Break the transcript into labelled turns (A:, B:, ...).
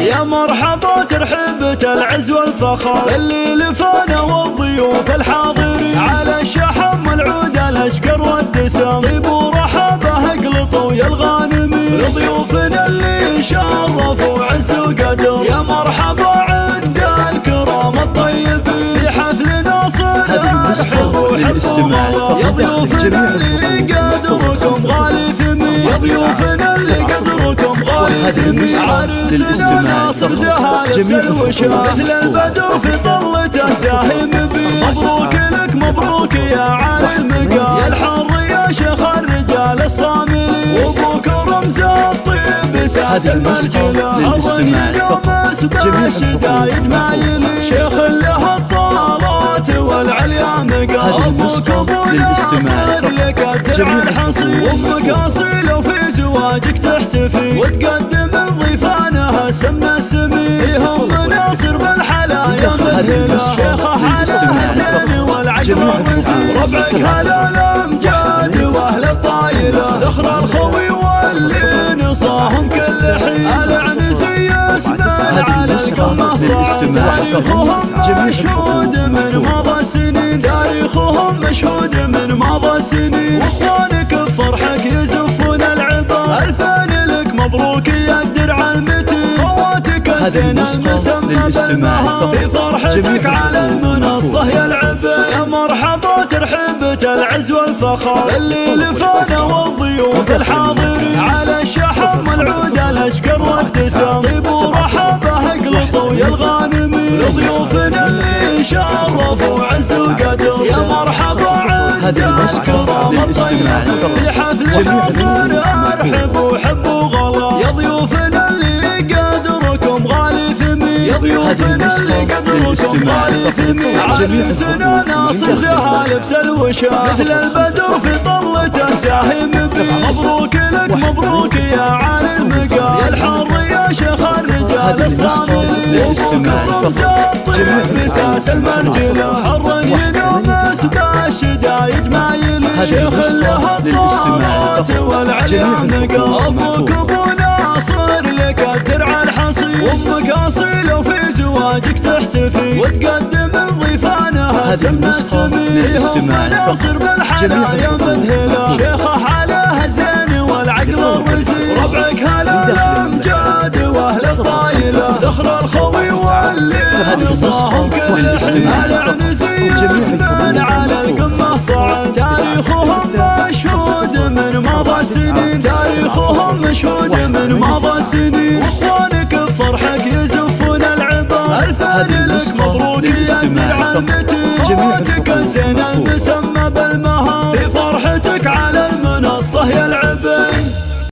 A: يا مرحبا ترحبة العز والفخر اللي لفانا والضيوف الحاضرين على الشحم والعود الاشقر والدسم طيب ورحبه اقلطوا يا الغانمين لضيوفنا اللي شرفوا عز وقدر يا مرحبا عند الكرام الطيبين في حفلنا صلح حبوا حبوا يا ضيوفنا اللي قدركم غالي ثمين يا ضيوفنا اللي قدركم غالي ثمين عرسنا ناصر زهاير وشاف مثل البدر في طلته ساهم بي مبروك لك مبروك يا عالي المقام يا الحر يا شيخ الرجال الصاملين وابوك رمز الطيب ساس المرجله حضن يوم اسبع الشدايد ما يلي شيخ له الطارات والعليا مقام ابوك ابو ناصر لك الدرع الحصين وامك اصيل وفي زواجك تحتفي وتقدم لضيفانها سمنا السمين يهم ناصر بالحلايا مذهله شيخه حالها زين والعقل والرزين ربعك هلا الامجاد واهل الطايله ذخر الخوي واللي نصاهم كل حين العنزي اسمع على القمه صعد تاريخهم مشهود من مضى سنين تاريخهم مشهود من مضى سنين واخوانك بفرحك يزفون العبا الفان لك مبروك يا الدرع المتين خواتك الزين المسمى بالمها في فرحتك على المنصه يا العبا يا مرحبا ترحبة العز والفخر اللي لفانا والضيوف الحاضرين على الشحم والعود الاشقر والدسم طيب ورحبه اقلطوا يا الغانمين لضيوفنا اللي شرفوا عز وقدر يا مرحبا عند الكرام الطيبين في حفلنا صلح حبوا حبوا غلا يا ضيوفنا اللي قدركم غالي ثمين يا ضيوفنا اللي قدركم غالي ثمين عرسنا ناصر زهايب سلوشة مثل البدر في طلته ساهم بي مبروك لك مبروك يا عالي المقام يا الحر يا شيخ الرجال الصاملين وابوك رمز الطيب بساس المرجله حر ينوم اسبع الشدايد ما يلي شيخ له الطارات والعليا مقام ابوك ابو ناصر لك الدرع الحصين وامك اصيل وفي زواجك تحتفي وتقدم لضيفانها سمنا السمين يهم ناصر بالحلايا مذهله شيخه حاله زين والعقل الرزين ربعك هلا الامجاد واهل الطايله ذخر الخوي واللي نصاهم كل حين العنزي اسمن على القمه صعد تاريخهم مشهود من مضى سنين تاريخهم مشهود من مضى سنين واخوانك بفرحك يزفون العبا الفان لك مبروك يا الدرع المتين خواتك الزين المسمى بالمها